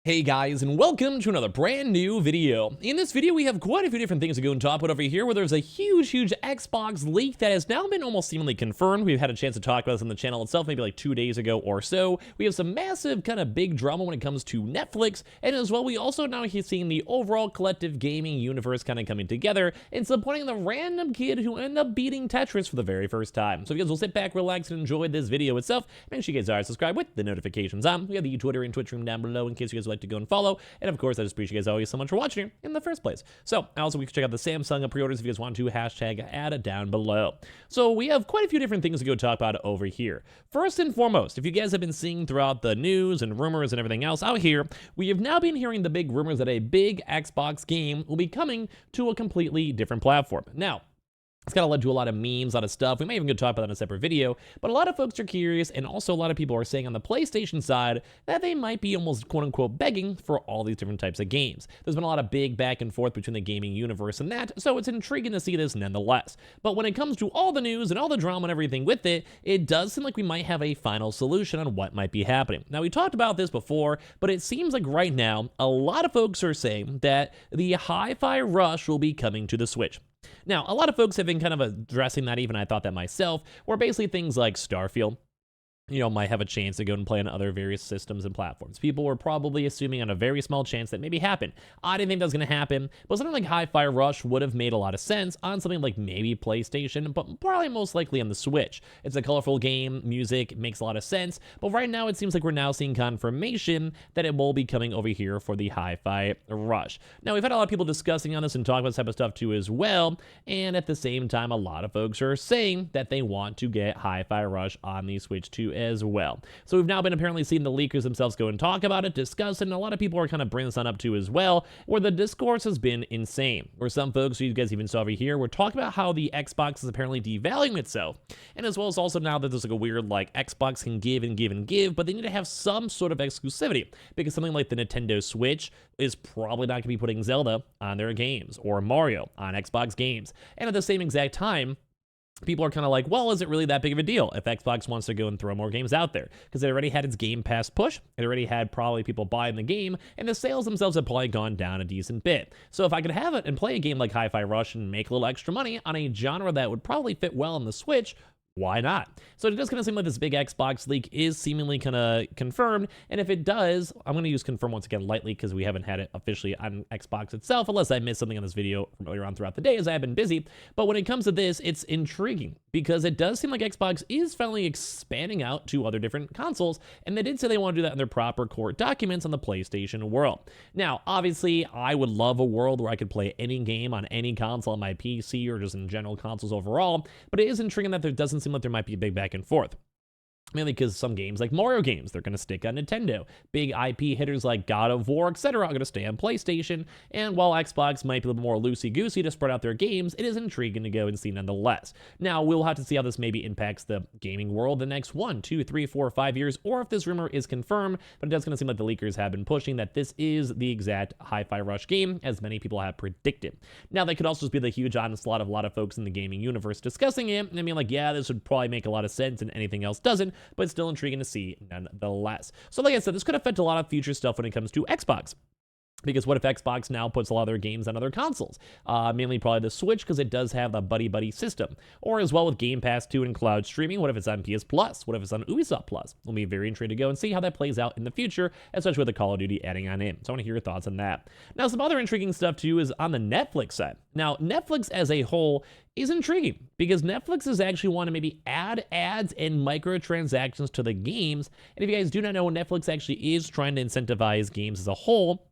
Hey guys, and welcome to another brand new video. In this video, we have quite a few different things to go and talk about over here, where there's a huge Xbox leak that has now been almost seemingly confirmed. We've had a chance to talk about this on the channel itself maybe like 2 days ago or so. We have some massive kind of big drama when it comes to Netflix, and as well, we also now seeing the overall collective gaming universe kind of coming together and supporting the random kid who ended up beating Tetris for the very first time. So if you guys will sit back, relax, and enjoy this video itself, make sure you guys are subscribed with the notifications on. We have the Twitter and Twitch room down below in case you guys would like to go and follow. And of course, I just appreciate you guys always so much for watching here in the first place. So also, we can check out the Samsung pre-orders if you guys want to. Hashtag add down below. So we have quite a few different things to go talk about over here. First and foremost, if you guys have been seeing throughout the news and rumors and everything else out here, we have now been hearing the big rumors that a big Xbox game will be coming to a completely different platform. Now, it's kind of led to a lot of memes, a lot of stuff. We may even go talk about that in a separate video, but a lot of folks are curious, and also a lot of people are saying on the PlayStation side that they might be almost quote-unquote begging for all these different types of games. There's been a lot of big back and forth between the gaming universe and that, so it's intriguing to see this nonetheless. But when it comes to all the news and all the drama and everything with it, it does seem like we might have a final solution on what might be happening. Now, we talked about this before, but it seems like right now, a lot of folks are saying that the Hi-Fi Rush will be coming to the Switch. Now, a lot of folks have been kind of addressing that, even I thought that myself, where basically things like Starfield, might have a chance to go and play on other various systems and platforms. People were probably assuming on a very small chance that maybe happened. I didn't think that was going to happen, but something like Hi-Fi Rush would have made a lot of sense on something like maybe PlayStation, but probably most likely on the Switch. It's a colorful game, music, makes a lot of sense, but right now it seems like we're now seeing confirmation that it will be coming over here for the Hi-Fi Rush. Now, we've had a lot of people discussing on this and talking about this type of stuff too as well, and at the same time, a lot of folks are saying that they want to get Hi-Fi Rush on the Switch too as well. So we've now been apparently seeing the leakers themselves go and talk about it, discuss it, and a lot of people are kind of bringing this on up too as well, where the discourse has been insane. Where some folks, who you guys even saw over here, were talking about how the Xbox is apparently devaluing itself, and as well as also now that there's like a weird Xbox can give and give and give, but they need to have some sort of exclusivity, because something like the Nintendo Switch is probably not going to be putting Zelda on their games or Mario on Xbox games, and at the same exact time, people are kind of like, well, is it really that big of a deal if Xbox wants to go and throw more games out there? Because it already had its Game Pass push, it already had probably people buying the game, and the sales themselves have probably gone down a decent bit. So if I could have it and play a game like Hi-Fi Rush and make a little extra money on a genre that would probably fit well on the Switch, why not? So it does kind of seem like this big Xbox leak is seemingly kind of confirmed, and if it does, I'm going to use confirm once again lightly because we haven't had it officially on Xbox itself, unless I missed something on this video from earlier on throughout the day as I have been busy. But when it comes to this, it's intriguing because it does seem like Xbox is finally expanding out to other different consoles, and they did say they want to do that in their proper court documents on the PlayStation world. Now, obviously, I would love a world where I could play any game on any console on my PC or just in general consoles overall, but it is intriguing that there doesn't seem like there might be a big back and forth. Mainly because some games like Mario games, they're going to stick on Nintendo. Big IP hitters like God of War, etc. are going to stay on PlayStation. And while Xbox might be a little more loosey-goosey to spread out their games, it is intriguing to go and see nonetheless. Now, we'll have to see how this maybe impacts the gaming world the next 1, 2, 3, 4, 5 years, or if this rumor is confirmed, but it does kind of seem like the leakers have been pushing that this is the exact Hi-Fi Rush game, as many people have predicted. Now, that could also just be the huge onslaught of a lot of folks in the gaming universe discussing it, and being like, yeah, this would probably make a lot of sense and anything else doesn't, but it's still intriguing to see nonetheless. So like I said, this could affect a lot of future stuff when it comes to Xbox. Because what if Xbox now puts a lot of their games on other consoles? Mainly probably the Switch, because it does have the buddy-buddy system. Or as well with Game Pass 2 and cloud streaming, what if it's on PS Plus? What if it's on Ubisoft Plus? We'll be very intrigued to go and see how that plays out in the future, especially with the Call of Duty adding on in. So I want to hear your thoughts on that. Now, some other intriguing stuff too is on the Netflix side. Now, Netflix as a whole is intriguing because Netflix is actually want to maybe add ads and microtransactions to the games. And if you guys do not know, Netflix actually is trying to incentivize games as a whole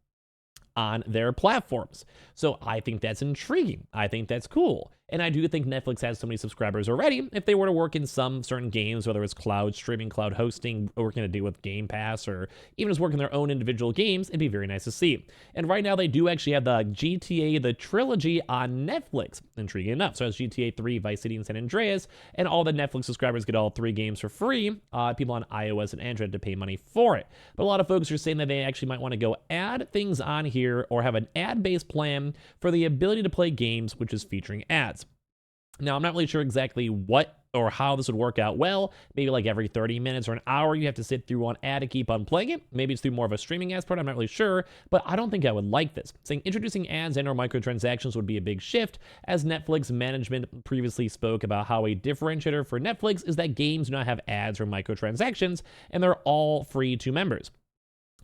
on their platforms. So I think that's intriguing. I think that's cool. And I do think Netflix has so many subscribers already. If they were to work in some certain games, whether it's cloud streaming, cloud hosting, working to do with Game Pass, or even just working their own individual games, it'd be very nice to see. And right now, they do actually have the GTA, the trilogy on Netflix. Intriguing enough. So it's GTA 3, Vice City, and San Andreas, and all the Netflix subscribers get all 3 games for free. People on iOS and Android have to pay money for it. But a lot of folks are saying that they actually might want to go add things on here or have an ad-based plan for the ability to play games which is featuring ads. Now, I'm not really sure exactly what or how this would work out well. Maybe like every 30 minutes or an hour, you have to sit through one ad to keep on playing it. Maybe it's through more of a streaming aspect. I'm not really sure, but I don't think I would like this. Saying introducing ads and or microtransactions would be a big shift, as Netflix management previously spoke about how a differentiator for Netflix is that games do not have ads or microtransactions, and they're all free to members.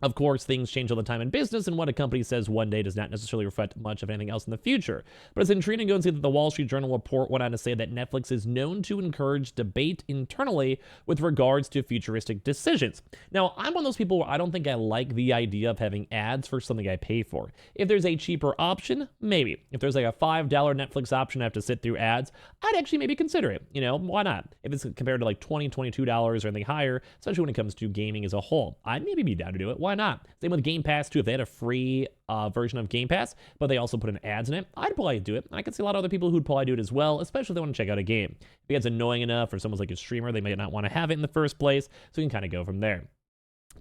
Of course, things change all the time in business, and what a company says one day does not necessarily reflect much of anything else in the future. But it's intriguing to go and see that the Wall Street Journal report went on to say that Netflix is known to encourage debate internally with regards to futuristic decisions. Now, I'm one of those people where I don't think I like the idea of having ads for something I pay for. If there's a cheaper option, maybe. If there's like a $5 Netflix option, I have to sit through ads, I'd actually maybe consider it. You know, why not? If it's compared to like $20, $22 or anything higher, especially when it comes to gaming as a whole, I'd maybe be down to do it. Why not? Same with Game Pass too. If they had a free version of Game Pass, but they also put in ads in it, I'd probably do it. I could see a lot of other people who'd probably do it as well, especially if they want to check out a game. If it's annoying enough or someone's like a streamer, they might not want to have it in the first place, so you can kind of go from there.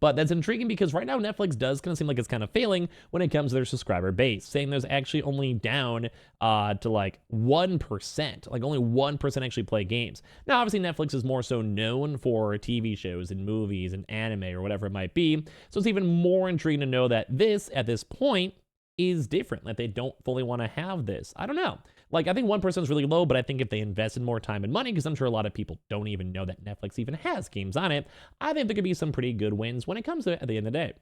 But that's intriguing because right now Netflix does kind of seem like it's kind of failing when it comes to their subscriber base, saying there's actually only down to like 1%, like only 1% actually play games. Now, obviously Netflix is more so known for TV shows and movies and anime or whatever it might be. So it's even more intriguing to know that this, at this point, is different, that they don't fully want to have this. I don't know. Like, I think 1% is really low, but I think if they invested more time and money, because I'm sure a lot of people don't even know that Netflix even has games on it, I think there could be some pretty good wins when it comes to it at the end of the day.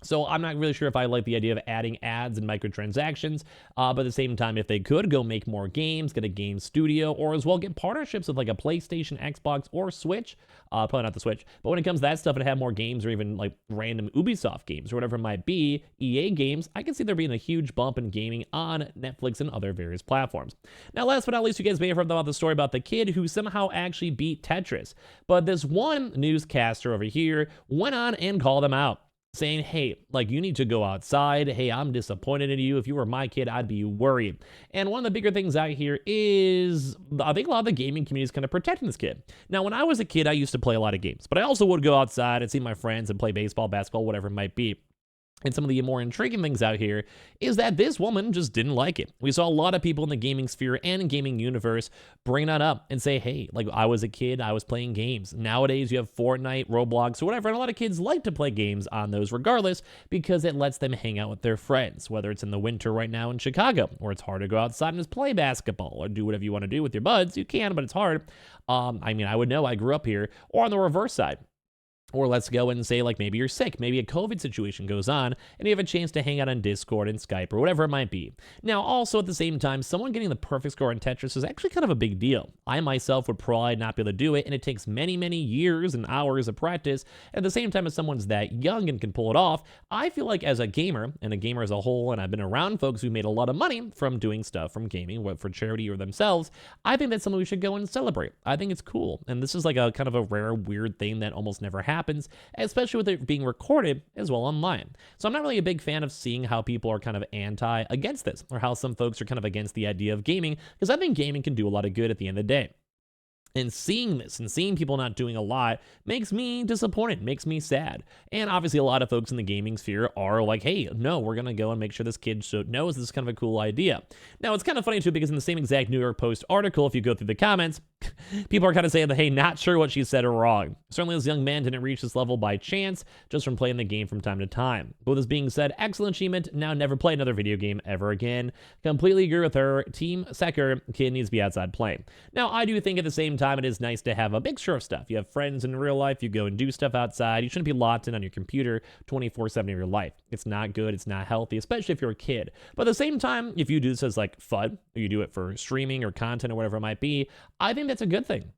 So I'm not really sure if I like the idea of adding ads and microtransactions, but at the same time, if they could go make more games, get a game studio, or as well get partnerships with like a PlayStation, Xbox, or Switch, probably not the Switch, but when it comes to that stuff and have more games or even like random Ubisoft games or whatever it might be, EA games, I can see there being a huge bump in gaming on Netflix and other various platforms. Now, last but not least, you guys may have heard about the story about the kid who somehow actually beat Tetris, but this one newscaster over here went on and called him out, saying, hey, like, you need to go outside. Hey, I'm disappointed in you. If you were my kid, I'd be worried. And one of the bigger things out here is, I think a lot of the gaming community is kind of protecting this kid. Now, when I was a kid, I used to play a lot of games, but I also would go outside and see my friends and play baseball, basketball, whatever it might be. And some of the more intriguing things out here is that this woman just didn't like it. We saw a lot of people in the gaming sphere and gaming universe bring that up and say, hey, like, I was a kid, I was playing games. Nowadays, you have Fortnite, Roblox, or whatever, and a lot of kids like to play games on those regardless because it lets them hang out with their friends, whether it's in the winter right now in Chicago, where it's hard to go outside and just play basketball or do whatever you want to do with your buds. You can, but it's hard. I mean, I would know, I grew up here. Or on the reverse side, or let's go and say, like, maybe you're sick, maybe a COVID situation goes on, and you have a chance to hang out on Discord and Skype or whatever it might be. Now, also at the same time, someone getting the perfect score in Tetris is actually kind of a big deal. I myself would probably not be able to do it, and it takes many, many years and hours of practice. At the same time, as someone's that young and can pull it off, I feel like as a gamer, and a gamer as a whole, and I've been around folks who made a lot of money from doing stuff from gaming, whether for charity or themselves, I think that's something we should go and celebrate. I think it's cool, and this is like a kind of a rare, weird thing that almost never happens, especially with it being recorded as well online. So I'm not really a big fan of seeing how people are kind of against this, or how some folks are kind of against the idea of gaming, because I think gaming can do a lot of good at the end of the day. And seeing this and seeing people not doing a lot makes me disappointed, makes me sad. And obviously a lot of folks in the gaming sphere are like, hey, no, we're going to go and make sure this kid knows this is kind of a cool idea. Now, it's kind of funny too, because in the same exact New York Post article, if you go through the comments, people are kind of saying that, hey, not sure what she said or wrong. Certainly this young man didn't reach this level by chance, just from playing the game from time to time. But with this being said, excellent achievement. Now never play another video game ever again. Completely agree with her. Team Secker, kid needs to be outside playing. Now, I do think at the same time, it is nice to have a mixture of stuff. You have friends in real life, you go and do stuff outside. You shouldn't be locked in on your computer 24/7 of your life. It's not good, it's not healthy, especially if you're a kid. But at the same time, if you do this as like fun, or you do it for streaming or content or whatever it might be, I think that's a good thing.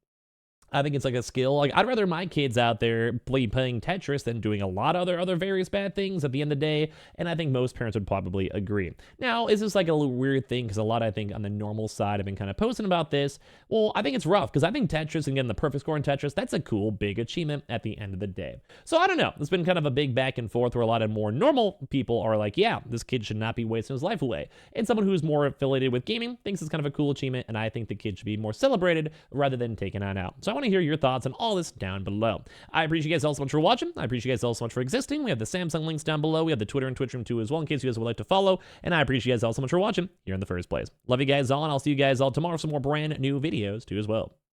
I think it's like a skill. Like, I'd rather my kids out there playing Tetris than doing a lot of other various bad things at the end of the day, and I think most parents would probably agree. Now, is this like a little weird thing? Because a lot, I think, on the normal side have been kind of posting about this. Well, I think it's rough, because I think Tetris and getting the perfect score in Tetris, that's a cool, big achievement at the end of the day. So I don't know. It's been kind of a big back and forth where a lot of more normal people are like, yeah, this kid should not be wasting his life away. And someone who's more affiliated with gaming thinks it's kind of a cool achievement, and I think the kid should be more celebrated rather than taken on out. So want to hear your thoughts on all this down below. I appreciate you guys all so much for watching. I appreciate you guys all so much for existing. We have the Samsung links down below. We have the Twitter and Twitch room too as well, in case you guys would like to follow. And I appreciate you guys all so much for watching here in the first place. Love you guys all, and I'll see you guys all tomorrow for some more brand new videos too as well.